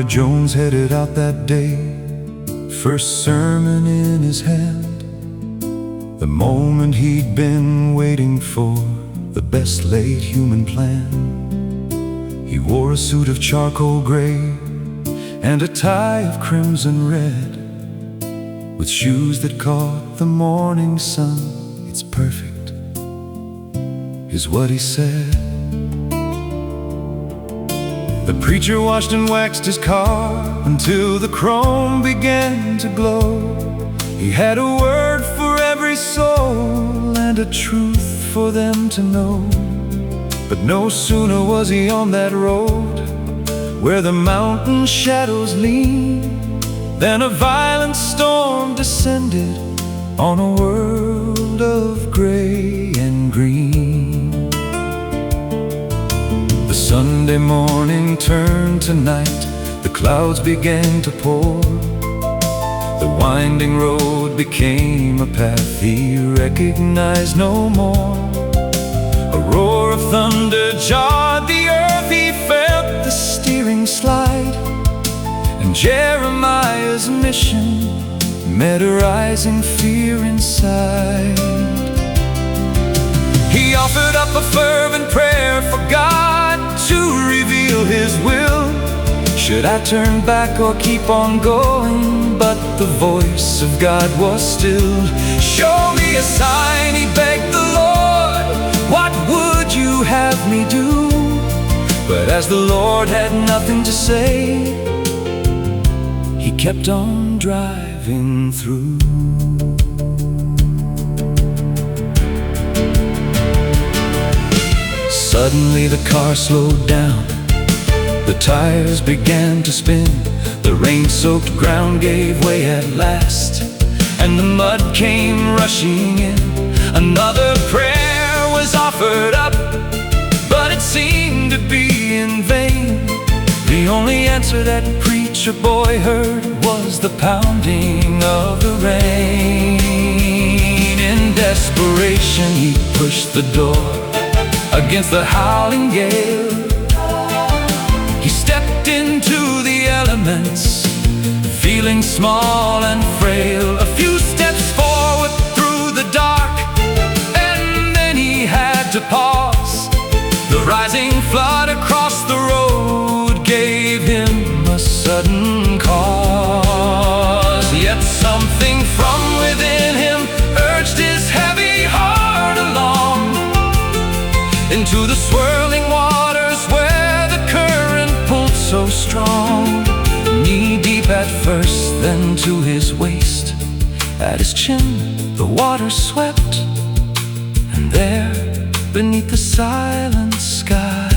Jeremiah Jones headed out that day, first sermon in his hand, the moment he'd been waiting for, the best laid human plan. He wore a suit of charcoal gray and a tie of crimson red, with shoes that caught the morning sun. It's perfect, is what he said. The preacher washed and waxed his car until the chrome began to glow. He had a word for every soul and a truth for them to know. But no sooner was he on that road where the mountain shadows lean, than a violent storm descended on a world of gray and green. The Sunday morning turned to night, the clouds began to pour. The winding road became a path he recognized no more. A roar of thunder jarred the earth, he felt the steering slide, and Jeremiah's mission met a rising fear inside. He offered up a fervent prayer for God to reveal His will. Should I turn back or keep on going? But the voice of God was still. Show me a sign, he begged the Lord. What would you have me do? But as the Lord had nothing to say, he kept on driving through. Suddenly the car slowed down, the tires began to spin, the rain-soaked ground gave way at last, and the mud came rushing in. Another prayer was offered up, but it seemed to be in vain. The only answer that preacher boy heard was the pounding of the rain. In desperation he pushed the door against the howling gale. He stepped into the elements, feeling small and frail. A few steps forward through the dark, and then he had to pause. The rising flood across the road gave him a sudden cause. Yet something from within him urged his heavy heart along into the swirling waters where the current pulled so strong. Knee deep at first, then to his waist, at his chin the water swept, and there beneath the silent sky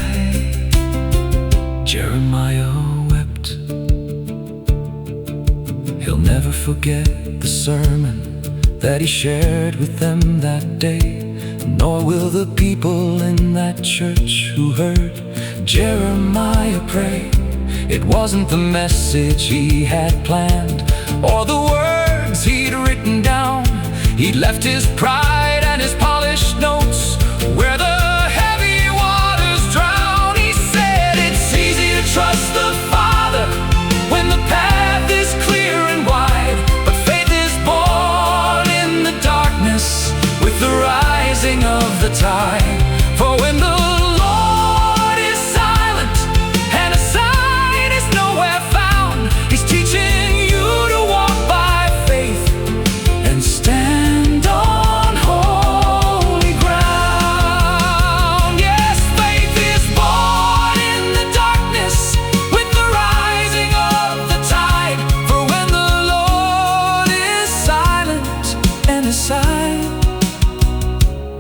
Jeremiah wept. He'll never forget the sermon that he shared with them that day, nor will the people in that church who heard Jeremiah pray. It wasn't the message he had planned or the words he'd written down. He'd left his pride and his polished notes where the heavy waters drown. He said it's easy to trust the Father when the path is clear and wide, but faith is born in the darkness with the rising of the tide. For when the Lord is silent and a sign is nowhere found, he's teaching you to walk by faith and stand on holy ground. Yes, faith is born in the darkness with the rising of the tide. For when the Lord is silent and his sign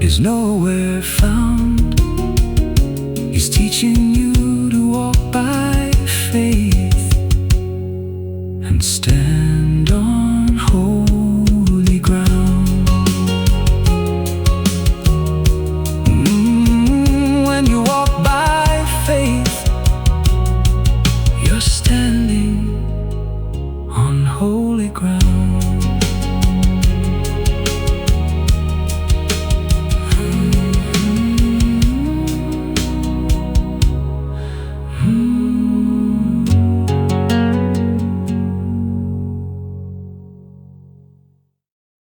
is nowhere found, he's teaching you to walk by faith and stand